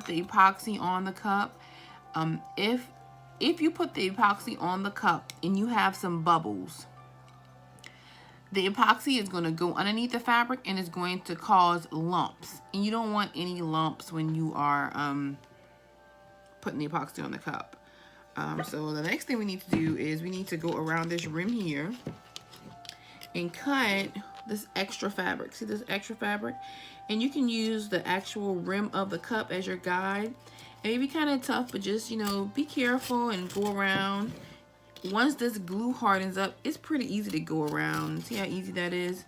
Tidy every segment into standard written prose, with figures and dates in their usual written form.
the epoxy on the cup, if you put the epoxy on the cup and you have some bubbles, the epoxy is going to go underneath the fabric and it's going to cause lumps. And you don't want any lumps when you are putting the epoxy on the cup. So the next thing we need to do is we need to go around this rim here and cut this extra fabric. See this extra fabric? And you can use the actual rim of the cup as your guide. It may be kind of tough, but just, you know, be careful and go around. Once this glue hardens up, it's pretty easy to go around. See how easy that is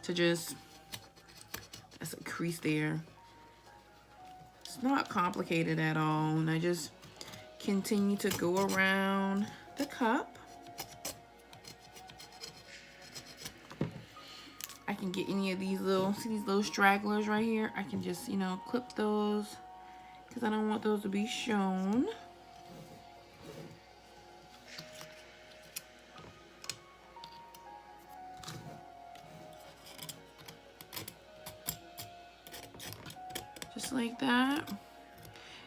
to just, that's a crease there. It's not complicated at all. And I just continue to go around the cup. I can get any of these little, see these little stragglers right here? I can just, you know, clip those because I don't want those to be shown. Just like that.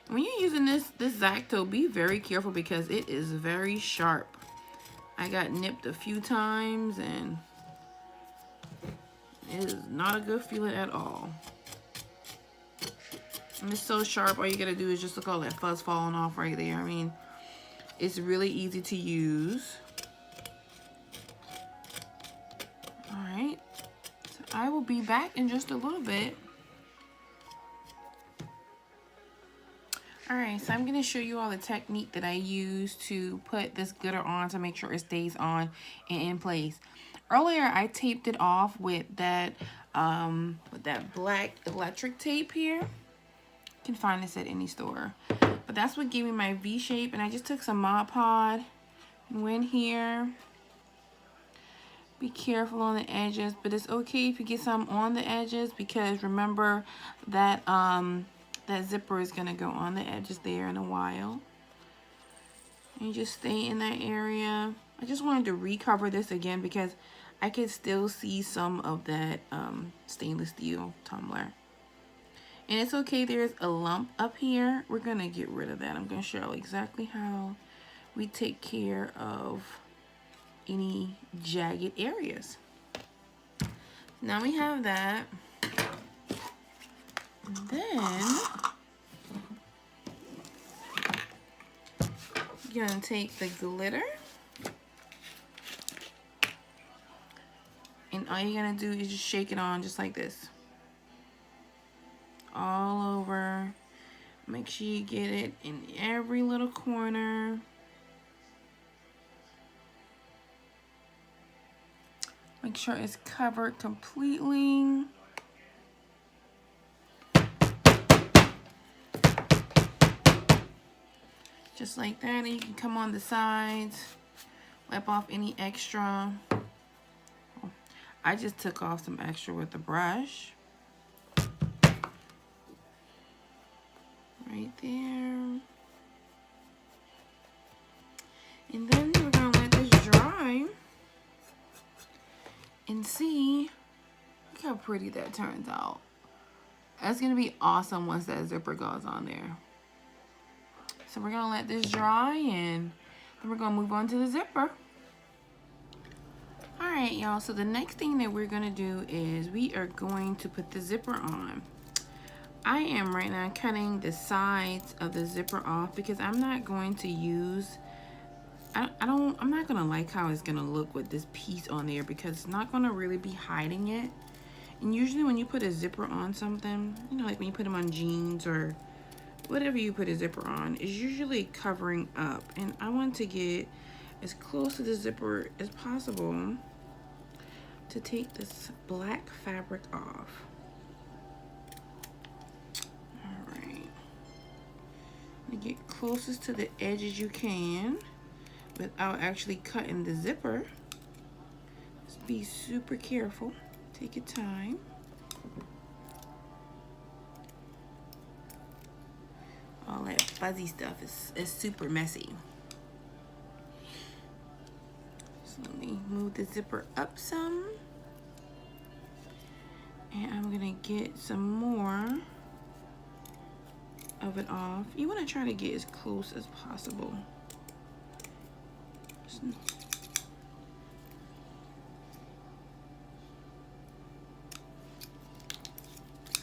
When you're using this X-Acto, be very careful because it is very sharp. I got nipped a few times and it is not a good feeling at all. And it's so sharp, all you gotta do is just look at all that fuzz falling off right there. I mean, it's really easy to use. All right, so I will be back in just a little bit. All right, so I'm gonna show you all the technique that I use to put this glitter on to make sure it stays on and in place. Earlier, I taped it off with that black electric tape here. You can find this at any store. But that's what gave me my V shape. And I just took some Mod Podge and went here. Be careful on the edges, but it's okay if you get some on the edges because remember that that zipper is gonna go on the edges there in a while. And you just stay in that area. I just wanted to recover this again because I could still see some of that stainless steel tumbler. And it's okay, there's a lump up here. We're gonna get rid of that. I'm gonna show exactly how we take care of any jagged areas. Now we have that. And then you're gonna take the glitter. And all you're gonna do is just shake it on just like this. All over. Make sure you get it in every little corner. Make sure it's covered completely. Just like that, and you can come on the sides, wipe off any extra. I just took off some extra with the brush. Right there. And then we're gonna let this dry and see. Look how pretty that turns out. That's gonna be awesome once that zipper goes on there. So we're gonna let this dry and then we're gonna move on to the zipper. All right, y'all, so the next thing that we're gonna do is we are going to put the zipper on. I am right now cutting the sides of the zipper off because I'm not going to use, I'm not gonna like how it's gonna look with this piece on there because it's not gonna really be hiding it. And usually when you put a zipper on something, you know, like when you put them on jeans or whatever you put a zipper on, is usually covering up. And I want to get as close to the zipper as possible to take this black fabric off. All right. Get closest to the edge as you can without actually cutting the zipper. Just be super careful. Take your time. All that fuzzy stuff is super messy. So let me move the zipper up some. And I'm gonna get some more of it off. You want to try to get as close as possible.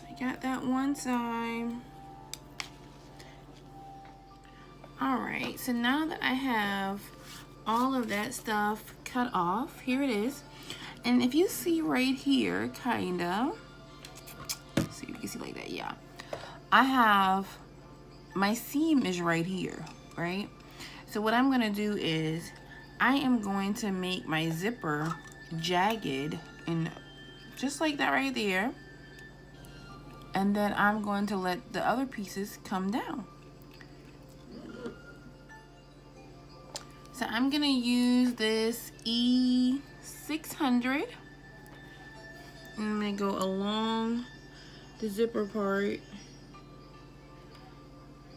I got that one side. Alright, so now that I have all of that stuff cut off, here it is. And if you see right here, kinda, see if you can see like that, yeah. I have, my seam is right here, right? So what I'm gonna do is, I am going to make my zipper jagged and just like that right there. And then I'm going to let the other pieces come down. So I'm gonna use this E600. I'm gonna go along the zipper part. You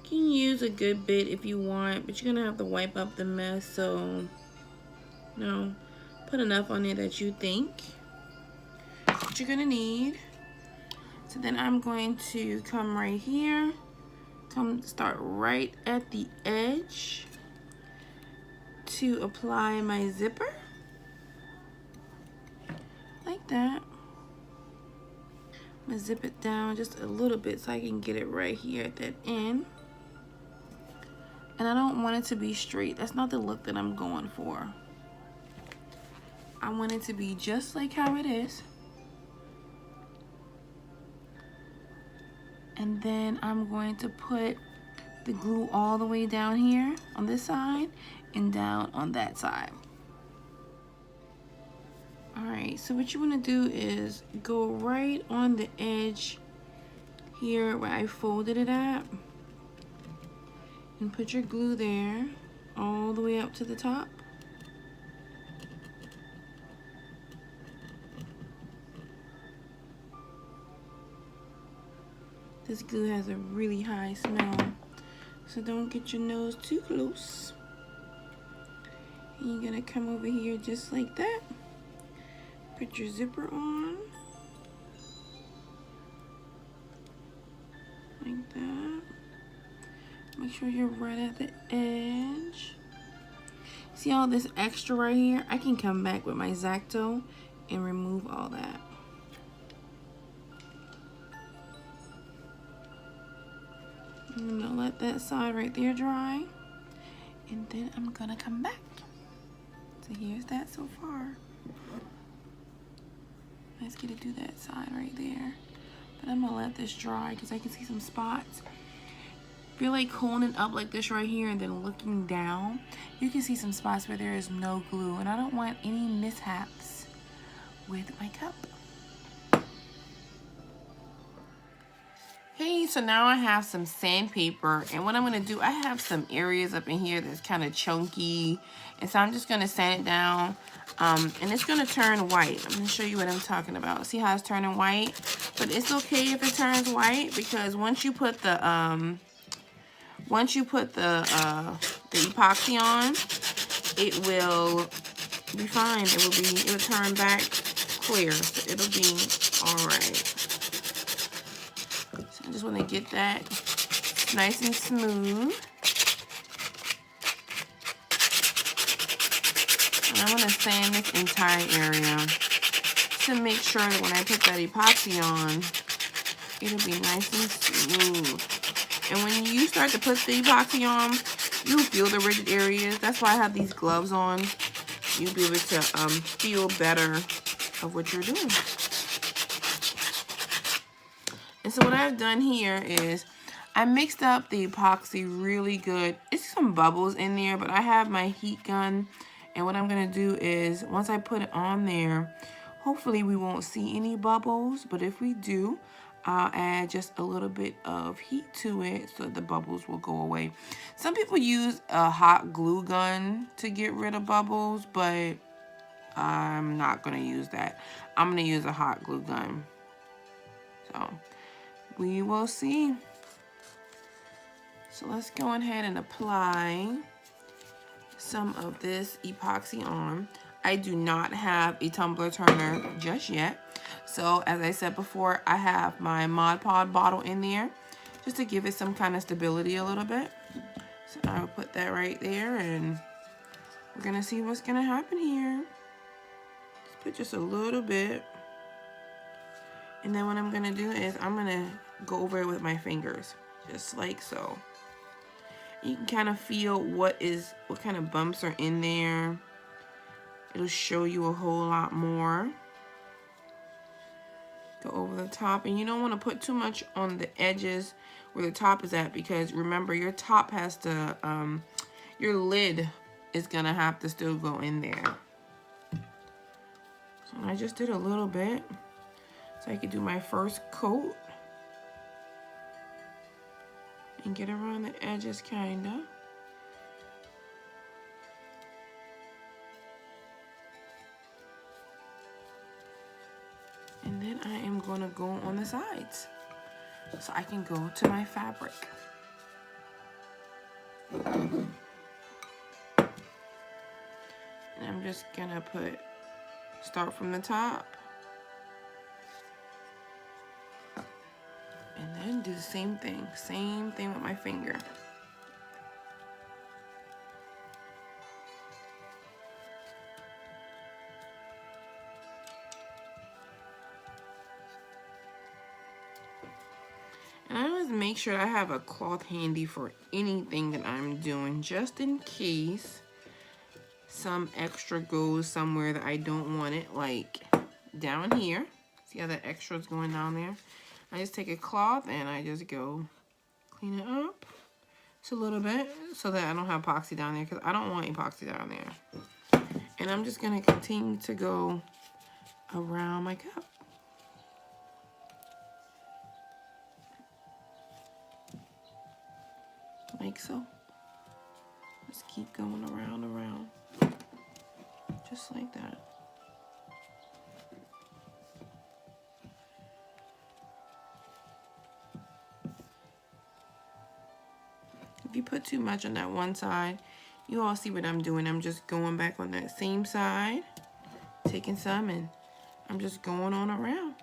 can use a good bit if you want, but you're gonna have to wipe up the mess, so no, put enough on there that you think that you're gonna need. So then I'm going to come right here, start right at the edge to apply my zipper, like that. I'm gonna zip it down just a little bit so I can get it right here at that end. And I don't want it to be straight. That's not the look that I'm going for. I want it to be just like how it is. And then I'm going to put the glue all the way down here on this side and down on that side. Alright, so what you want to do is go right on the edge here where I folded it at and put your glue there all the way up to the top. This glue has a really high smell, so don't get your nose too close. And you're gonna come over here just like that. Put your zipper on, like that. Make sure you're right at the edge. See all this extra right here? I can come back with my X-Acto and remove all that. I'm gonna let that side right there dry, and then I'm gonna come back. So here's that so far. Let's get to do that side right there. But I'm gonna let this dry because I can see some spots. If you're like holding it up like this right here and then looking down, you can see some spots where there is no glue, and I don't want any mishaps with my cup. Hey, so now I have some sandpaper, and what I'm going to do, I have some areas up in here that's kind of chunky, and so I'm just going to sand it down, and it's going to turn white. I'm going to show you what I'm talking about. See how it's turning white? But it's okay if it turns white, because once you put the epoxy on, it will be fine. It'll turn back clear. So it'll be all right. So I just want to get that nice and smooth. And I'm going to sand this entire area to make sure that when I put that epoxy on, it'll be nice and smooth. And when you start to put the epoxy on, you'll feel the rigid areas. That's why I have these gloves on. You'll be able to feel better of what you're doing. And so what I've done here is I mixed up the epoxy really good. It's some bubbles in there, but I have my heat gun. And what I'm going to do is once I put it on there, hopefully we won't see any bubbles. But if we do, I'll add just a little bit of heat to it so the bubbles will go away. Some people use a hot glue gun to get rid of bubbles, but I'm not going to use that. I'm going to use a hot glue gun. So we will see. So let's go ahead and apply some of this epoxy on. I do not have a tumbler turner just yet. So as I said before, I have my Mod Podge bottle in there. just to give it some kind of stability a little bit. So I'll put that right there, and we're gonna see what's gonna happen here. Just put just a little bit. And then what I'm gonna do is I'm gonna go over it with my fingers, just like so. You can kind of feel what kind of bumps are in there. It'll show you a whole lot more. Go over the top, and you don't want to put too much on the edges where the top is at, because remember, your top has to, your lid is gonna have to still go in there. So I just did a little bit so I could do my first coat and get around the edges kinda. And then I am gonna go on the sides so I can go to my fabric. And I'm just gonna start from the top. And then do the same thing with my finger. And I always make sure I have a cloth handy for anything that I'm doing, just in case some extra goes somewhere that I don't want it, like down here. See how that extra is going down there? I just take a cloth and I just go clean it up just a little bit so that I don't have epoxy down there, because I don't want epoxy down there. And I'm just going to continue to go around my cup. Like so. Just keep going around, just like that. If you put too much on that one side, you all see what I'm doing. I'm just going back on that same side, taking some, and I'm just going on around.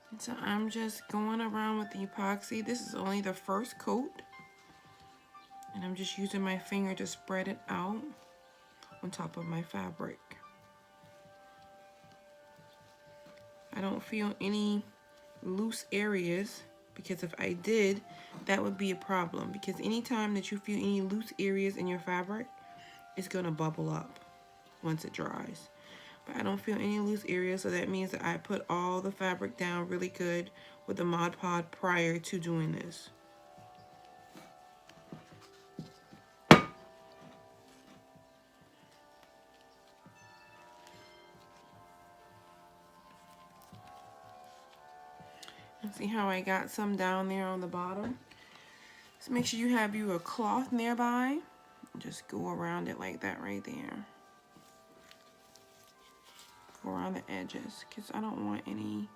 And so I'm just going around with the epoxy. This is only the first coat. And I'm just using my finger to spread it out on top of my fabric. I don't feel any loose areas, because if I did, that would be a problem, because anytime that you feel any loose areas in your fabric, it's gonna bubble up once it dries. But I don't feel any loose areas, so that means that I put all the fabric down really good with the Mod Podge prior to doing this. See how I got some down there on the bottom? So make sure you have a cloth nearby. Just go around it like that right there. Go around the edges, because I don't want any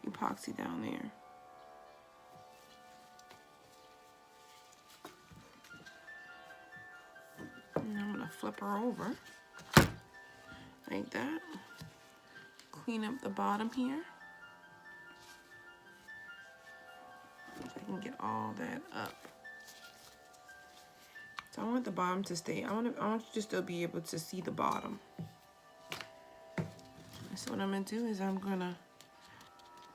epoxy down there. And I'm gonna flip her over like that. Clean up the bottom here. I can get all that up. So I want the bottom to stay. I want you to still be able to see the bottom. So what I'm gonna do is I'm gonna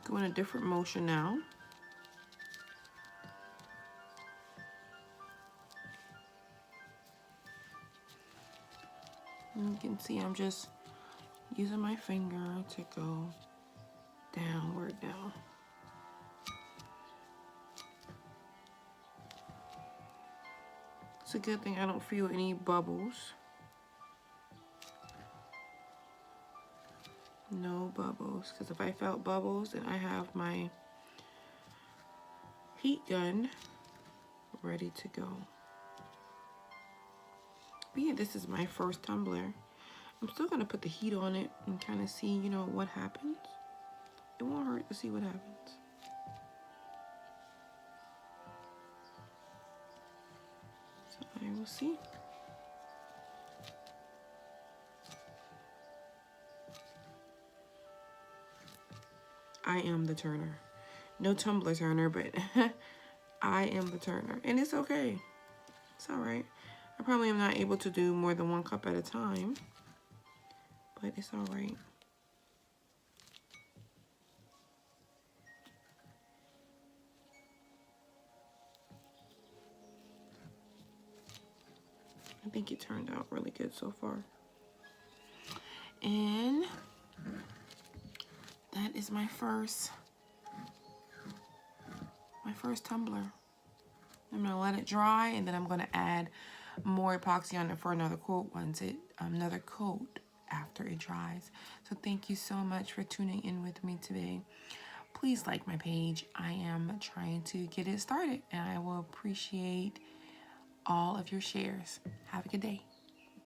go in a different motion now. And you can see I'm just using my finger to go downward now. It's a good thing I don't feel any bubbles. No bubbles, because if I felt bubbles, then I have my heat gun ready to go. But yeah, this is my first tumbler. I'm still gonna put the heat on it and kind of see, what happens. It won't hurt to see what happens. So I will see. I am the turner. No Tumbler turner, but I am the turner. And it's okay. It's all right. I probably am not able to do more than 1 cup at a time, but it's all right. I think it turned out really good so far. And that is my first tumbler. I'm gonna let it dry, and then I'm gonna add more epoxy on it for another coat after it dries. So thank you so much for tuning in with me today. Please like my page. I am trying to get it started, and I will appreciate all of your shares. Have a good day.